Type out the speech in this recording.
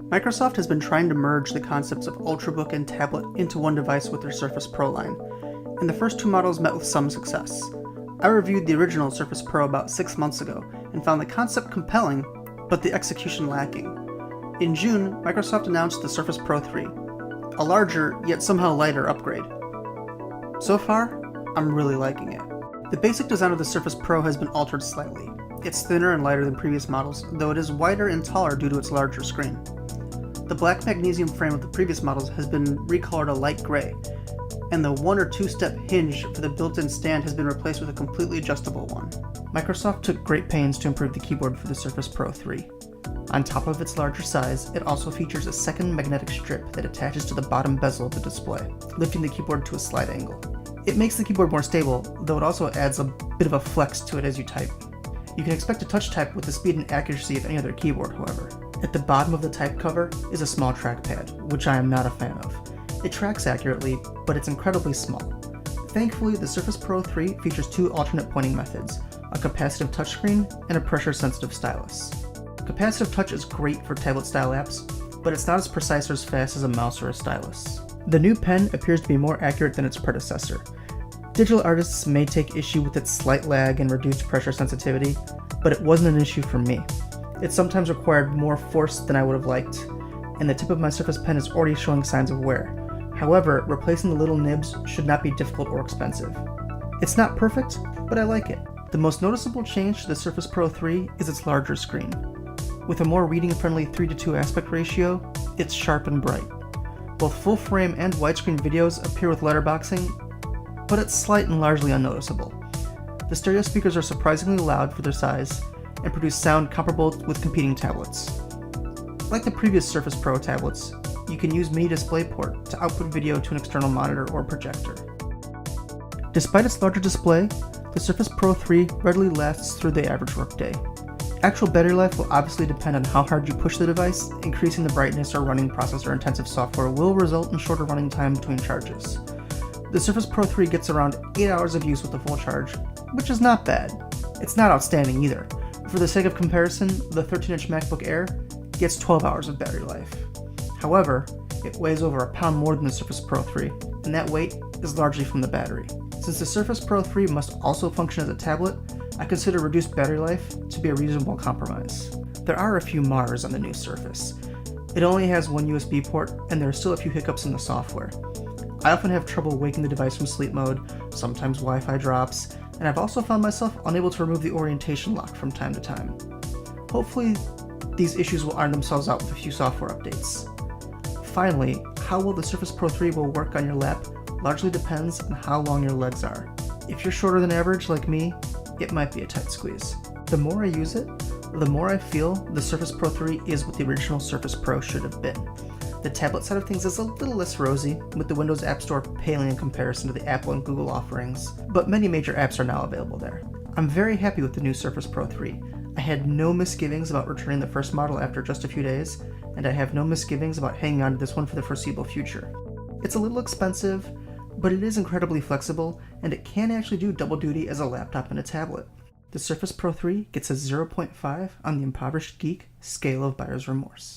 Microsoft has been trying to merge the concepts of Ultrabook and tablet into one device with their Surface Pro line, and the first two models met with some success. I reviewed the original Surface Pro about 6 months ago and found the concept compelling, but the execution lacking. In June, Microsoft announced the Surface Pro 3, a larger, yet somehow lighter upgrade. So far, I'm really liking it. The basic design of the Surface Pro has been altered slightly. It's thinner and lighter than previous models, though it is wider and taller due to its larger screen. The black magnesium frame of the previous models has been recolored a light gray, and the 1 or 2 step hinge for the built-in stand has been replaced with a completely adjustable one. Microsoft took great pains to improve the keyboard for the Surface Pro 3. On top of its larger size, it also features a second magnetic strip that attaches to the bottom bezel of the display, lifting the keyboard to a slight angle. It makes the keyboard more stable, though it also adds a bit of a flex to it as you type. You can expect to touch type with the speed and accuracy of any other keyboard, however. At the bottom of the type cover is a small trackpad, which I am not a fan of. It tracks accurately, but it's incredibly small. Thankfully, the Surface Pro 3 features 2 alternate pointing methods, a capacitive touchscreen and a pressure-sensitive stylus. Capacitive touch is great for tablet-style apps, but it's not as precise or as fast as a mouse or a stylus. The new pen appears to be more accurate than its predecessor. Digital artists may take issue with its slight lag and reduced pressure sensitivity, but it wasn't an issue for me. It sometimes required more force than I would have liked, and the tip of my Surface Pen is already showing signs of wear. However, replacing the little nibs should not be difficult or expensive. It's not perfect, but I like it. The most noticeable change to the Surface Pro 3 is its larger screen. With a more reading-friendly 3:2 aspect ratio, it's sharp and bright. Both full-frame and widescreen videos appear with letterboxing, but it's slight and largely unnoticeable. The stereo speakers are surprisingly loud for their size and produce sound comparable with competing tablets. Like the previous Surface Pro tablets, you can use Mini DisplayPort to output video to an external monitor or projector. Despite its larger display, the Surface Pro 3 readily lasts through the average workday. Actual battery life will obviously depend on how hard you push the device. Increasing the brightness or running processor-intensive software will result in shorter running time between charges. The Surface Pro 3 gets around 8 hours of use with a full charge, which is not bad. It's not outstanding either. For the sake of comparison, the 13-inch MacBook Air gets 12 hours of battery life. However, it weighs over a pound more than the Surface Pro 3, and that weight is largely from the battery. Since the Surface Pro 3 must also function as a tablet, I consider reduced battery life to be a reasonable compromise. There are a few Mars on the new Surface. It only has one USB port, and there are still a few hiccups in the software. I often have trouble waking the device from sleep mode, sometimes Wi-Fi drops, and I've also found myself unable to remove the orientation lock from time to time. Hopefully, these issues will iron themselves out with a few software updates. Finally, how well the Surface Pro 3 will work on your lap largely depends on how long your legs are. If you're shorter than average, like me, it might be a tight squeeze. The more I use it, the more I feel the Surface Pro 3 is what the original Surface Pro should have been. The tablet side of things is a little less rosy, with the Windows App Store paling in comparison to the Apple and Google offerings, but many major apps are now available there. I'm very happy with the new Surface Pro 3. I had no misgivings about returning the first model after just a few days, and I have no misgivings about hanging on to this one for the foreseeable future. It's a little expensive, but it is incredibly flexible, and it can actually do double duty as a laptop and a tablet. The Surface Pro 3 gets a 0.5 on the Impoverished Geek scale of buyer's remorse.